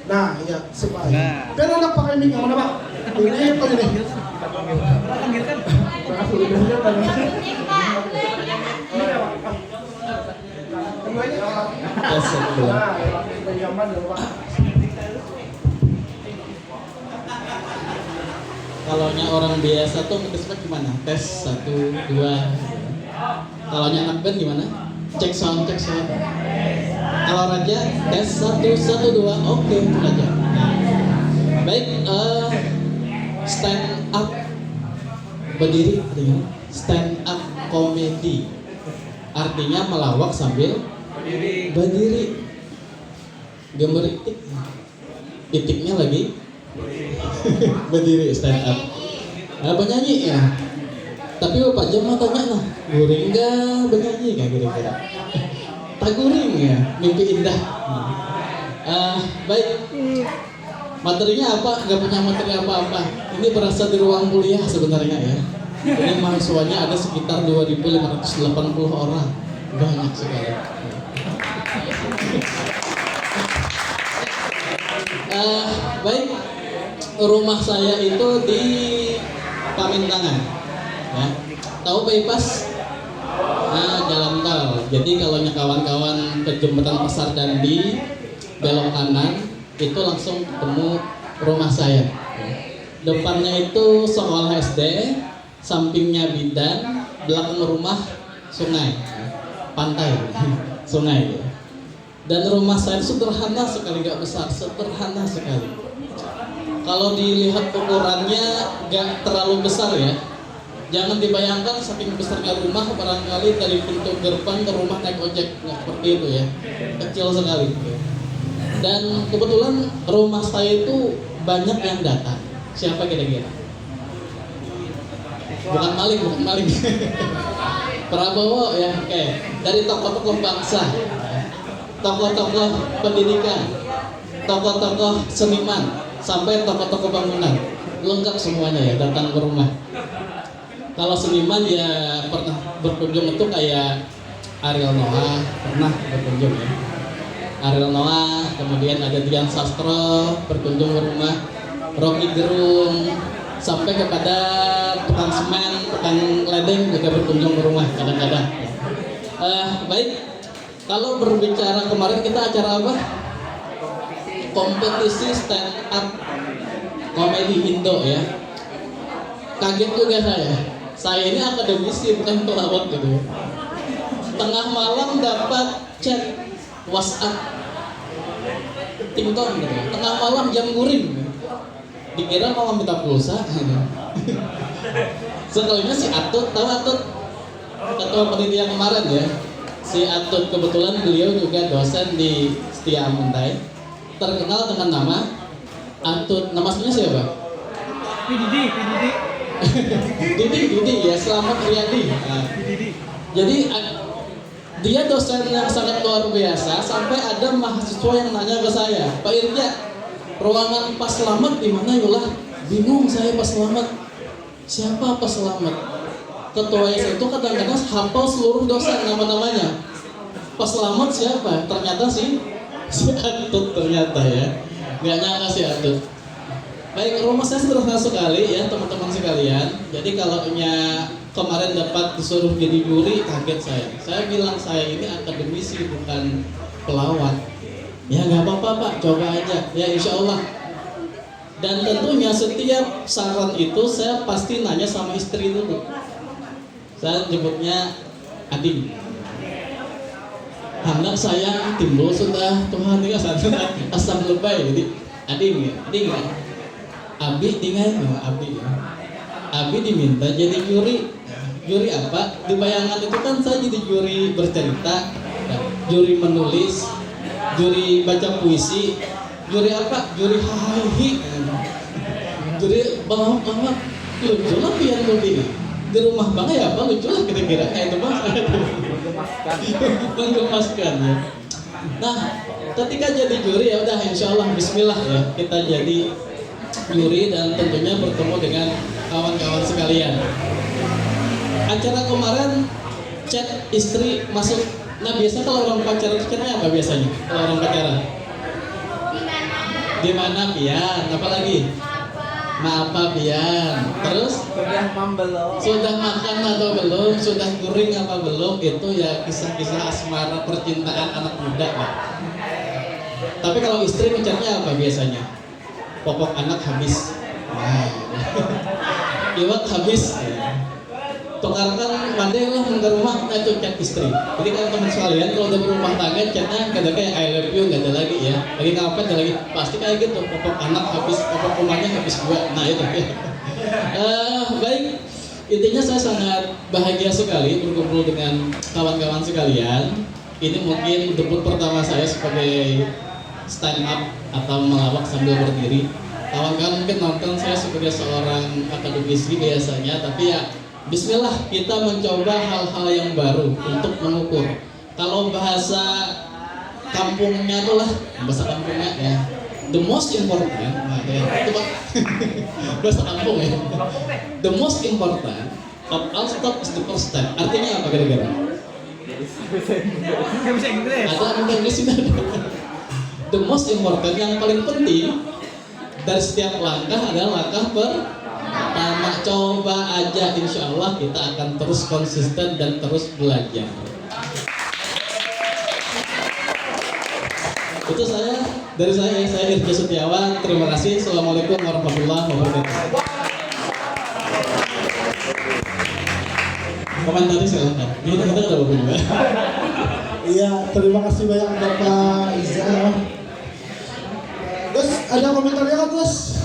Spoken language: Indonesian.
Nah, iya, supaya. Pero napakimig ako na ba? Ini ito yun eh. Tes satu. Kalaunya orang biasa tuh ngetesnya gimana? Tes 1, 2. Kalaunya anak band gimana? Cek sound, cek sound. Kalau Raja tes 1, 1, 2, oke Raja. Baik, stand up berdiri artinya stand up comedy. Artinya melawak sambil berdiri. Gambar itik. Itiknya lagi berdiri stand up. Penyanyi ya. Tapi Bapak Jam tanya lah, guring enggak penyanyi kayak kira-kira. Tak guring ya, mimpi indah. Baik. Materinya apa? Gak punya materi apa-apa. Ini berasal di ruang kuliah sebenarnya ya. Ini mahasiswanya ada sekitar 2.580 orang. Banyak sekali. Baik. Rumah saya itu di Pamintangan. Ya. Tahu bypass? Nah, jalan tol. Jadi kalau kawan-kawan ke jembatan Pasar Dandi belok kanan itu langsung ketemu rumah saya. Depannya itu sekolah SD, sampingnya bidan, belakang rumah sungai, pantai, sungai. Dan rumah saya sederhana sekali, gak besar, sederhana sekali. Kalau dilihat ukurannya gak terlalu besar ya. Jangan dibayangkan saking besarnya rumah, barangkali dari pintu gerbang ke rumah naik ojek, nggak seperti itu ya, kecil sekali. Dan kebetulan rumah saya itu banyak yang datang. Siapa kira-kira? Bukan maling, bukan maling. Prabowo ya, oke. Dari tokoh-tokoh bangsa, tokoh-tokoh pendidikan, tokoh-tokoh seniman, sampai tokoh-tokoh bangunan, lengkap semuanya ya datang ke rumah. Kalau seniman ya pernah berkunjung itu kayak Ariel Noah pernah berkunjung ya. Ariel Noah, kemudian ada Dian Sastro berkunjung ke rumah, Rocky Gerung, sampai kepada tukang semen, tukang ledeng juga berkunjung ke rumah kadang-kadang. Baik, kalau berbicara kemarin kita acara apa? Kompetisi stand up komedi Indo ya. Kaget juga saya ini akademisi bukan pelawak gitu. Tengah malam dapat chat WhatsApp TikTok gitu. Tengah malam jam guring. Dikira mau minta pulsa gitu. Sekalinya si Atut, tahu Atut? Ketua panitia kemarin ya. Si Atut kebetulan beliau juga dosen di Setia Mentai. Terkenal dengan nama Atut. Nama aslinya siapa? Didi ya, Selamat Riyadi. Jadi dia dosen yang sangat luar biasa sampai ada mahasiswa yang nanya ke saya, Pak Irja, ruangan Pak Slamet di mana Yolah? Bingung saya Pak Slamet. Siapa Pak Slamet? Ketua saya itu kadang-kadang hafal seluruh dosen nama-namanya. Pak Slamet siapa? Ternyata si Atut ternyata ya. Nggak nyangka si Atut. Baik, rumah saya sederhana sekali ya teman-teman sekalian. Jadi kalau kemarin dapat disuruh jadi juri, kaget saya. Saya bilang saya ini akademisi bukan pelawak. Ya nggak apa-apa Pak, coba aja. Ya insya Allah. Dan tentunya setiap saran itu saya pasti nanya sama istri dulu. Saya nyebutnya Ading. Anak saya timbul sudah Tuhan ini asam lebay. Jadi Ading ya. Abi tinggal Abi ya. Abi diminta jadi juri. Juri apa? Di bayangan itu kan saya jadi juri bercerita, juri menulis, juri baca puisi, juri apa? Juri hahihi. Juri balap-balap. Lucu lah pian begini. Di rumah bang ya apa lucu lah kira-kira. Itu bang saya menggemaskan ya. Nah, ketika jadi juri ya udah insya Allah Bismillah ya kita jadi juri dan tentunya bertemu dengan kawan-kawan sekalian. Acara kemarin chat istri masuk. Nah biasa kalau orang pacaran chatnya apa biasanya? Kalau orang pacaran Di mana Pian? Apa lagi? Maaf Pian. Terus? Sudah makan atau belum? Sudah kuring apa belum? Itu ya kisah-kisah asmara percintaan anak muda lah. Tapi kalau istri mencetnya apa biasanya? Popok anak habis. Nah. Iwak habis. Tukarkan mandai lah ke rumah, nah itu chat istri. Jadi kan teman sekalian kalau udah berumah tangga chatnya kadang kayak I love you nggak ada lagi ya. Lagi ngapain ada lagi? Pasti kayak gitu. Popok anak habis, popok rumahnya habis juga. Nah itu. Baik. Intinya saya sangat bahagia sekali berkumpul dengan kawan-kawan sekalian. Ini mungkin debut pertama saya sebagai stand up atau melawak sambil berdiri. Kawan-kawan mungkin nonton saya sebagai seorang akademisi biasanya, tapi ya bismillah kita mencoba hal-hal yang baru untuk mengukur. Kalau bahasa kampungnya itulah bahasa kampungnya ya. The most important, nah, itu Pak. Bahasa kampung ya. The most important of all step is the first step. Artinya apa kira-kira? Nggak bisa Inggris. Ada Inggris ini. The most important yang paling penting dari setiap langkah adalah langkah pertama. Coba aja, insya Allah kita akan terus konsisten dan terus belajar. Itu dari saya Irja Setiawan. Terima kasih. Assalamualaikum warahmatullahi wabarakatuh. Komentari silakan. Kita ada apa juga? Iya, terima kasih banyak Bapak Iza. Terus ada komentarnya kan, Gus?